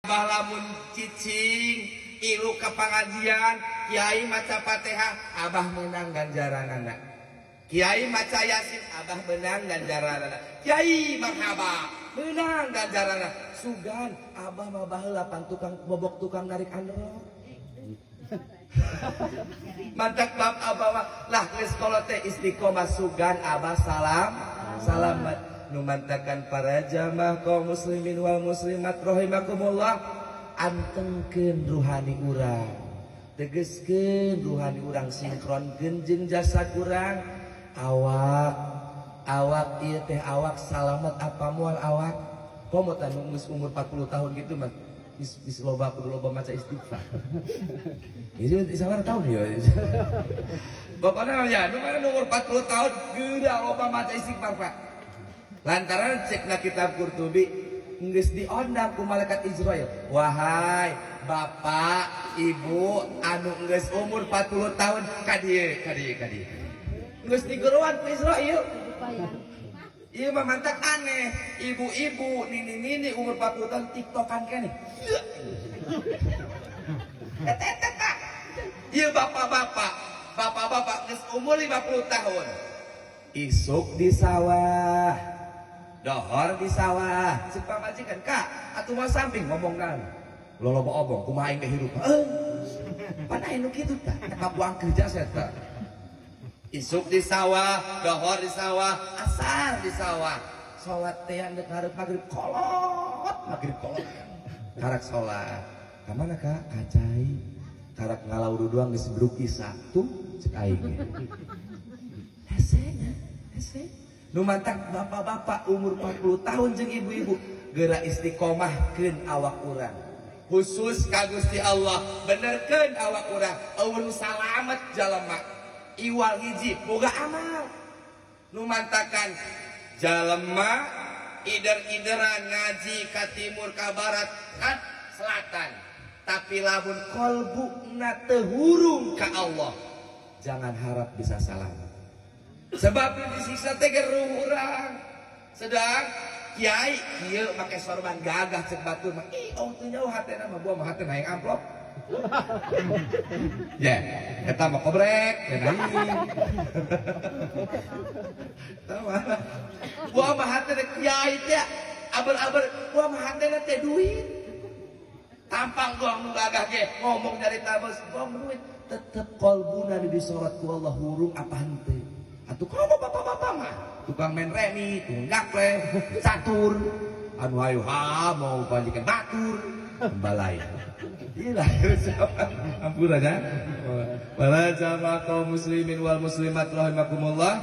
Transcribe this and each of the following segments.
Abah lamun cicing ilu ke pengajian kiai maca Fatihah abah menang ganjaranana, kiai maca Yasin abah menang ganjaranana, kiai marhaba menang ganjaranana, sugan abah mah baheula pan tukang bobok tukang narik androk. Mantak bab abah mah lah geus kolot teh istiqomah sugan abah salamat. Numantakan para jamaah kaum muslimin wal muslimat rahimakumullah, antengkeun ruhani urang, tegeskeun ruhani urang, sinkronkeun jeung jasad urang. Awak ieu teh awak salamet apa moal awak komo tanu geus umur 40 tahun gitu mah bis loba kudu loba maca istighfar. Ieu sabar tahun ya. Pokona ya nu umur 40 tahun geura loba maca istighfar Pak. Lantaran cekna kitab Qurtubi geus diondang ku malaikat Israil, wahai bapak ibu anu geus umur 40 tahun ka dieu geus diguruan ku Israil. Ieu mah mantak aneh, ibu-ibu nini umur 40 tahun tiktokan keneh. Eta Pak. Ieu bapak-bapak geus umur 50 tahun. Isuk di sawah, dohor di sawah, cek pamajikan kak atuh mah samping ngomongkan loloba obong kumaha aing hirup panae nu kitu tah eta buang kerja saya teh. Isuk di sawah, dohor di sawah, asar di sawah, salat teh neuk hareup magrib kolot karak salat ka mana kak kacai karak ngalauru doang geus bruki satu cek aing hese nu mantak bapak-bapak umur 40 tahun jeung ibu-ibu geura istiqomahkeun awak urang khusus ka Gusti Allah, benerkeun awak urang eueun salamet jalema iwal hiji boga amal. Nu mantakan jalema ider-ideran ngaji ka timur ka barat ka selatan, tapi lamun qalbuna teu hurung ka Allah jangan harap bisa salamet. Sebab disiksa teh geruh urang. Sedang kiai kieu make sorban gagah cek batur mah ih oh teu jauh hatena mah buah mah hatena yang amplop. Ya, eta mah kobrek dan aing. Tahu buah mah hatena kiai teh aber-aber buah mah hatena teh duit. Tampang doang nu gagah ge ngomong dari tabes buang duit tetep qalbuna disorot ku Allah hurung apa henteu. Atuh komo bapak-bapak mah tukang main remi, tukang gaple, catur, anu hayu mau panjikan batur, balai. Iyalah, ampun aja. Para jamaah kaum muslimin wal muslimat rahimakumullah.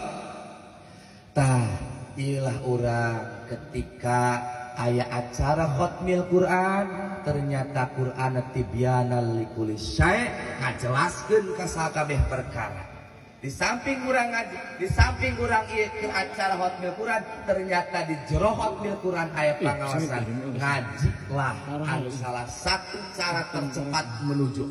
Tah, iyalah urang ketika aya acara khatmil Quran, ternyata Quran tibyanan likulli syai' ngajelaskeun ka sakabeh perkara. Di samping kurang ngaji, di samping kurang ieu acara hotmil Quran, ternyata di jero hotmil Quran aya pangawasan ngaji lah anu salah satu cara tercepat menuju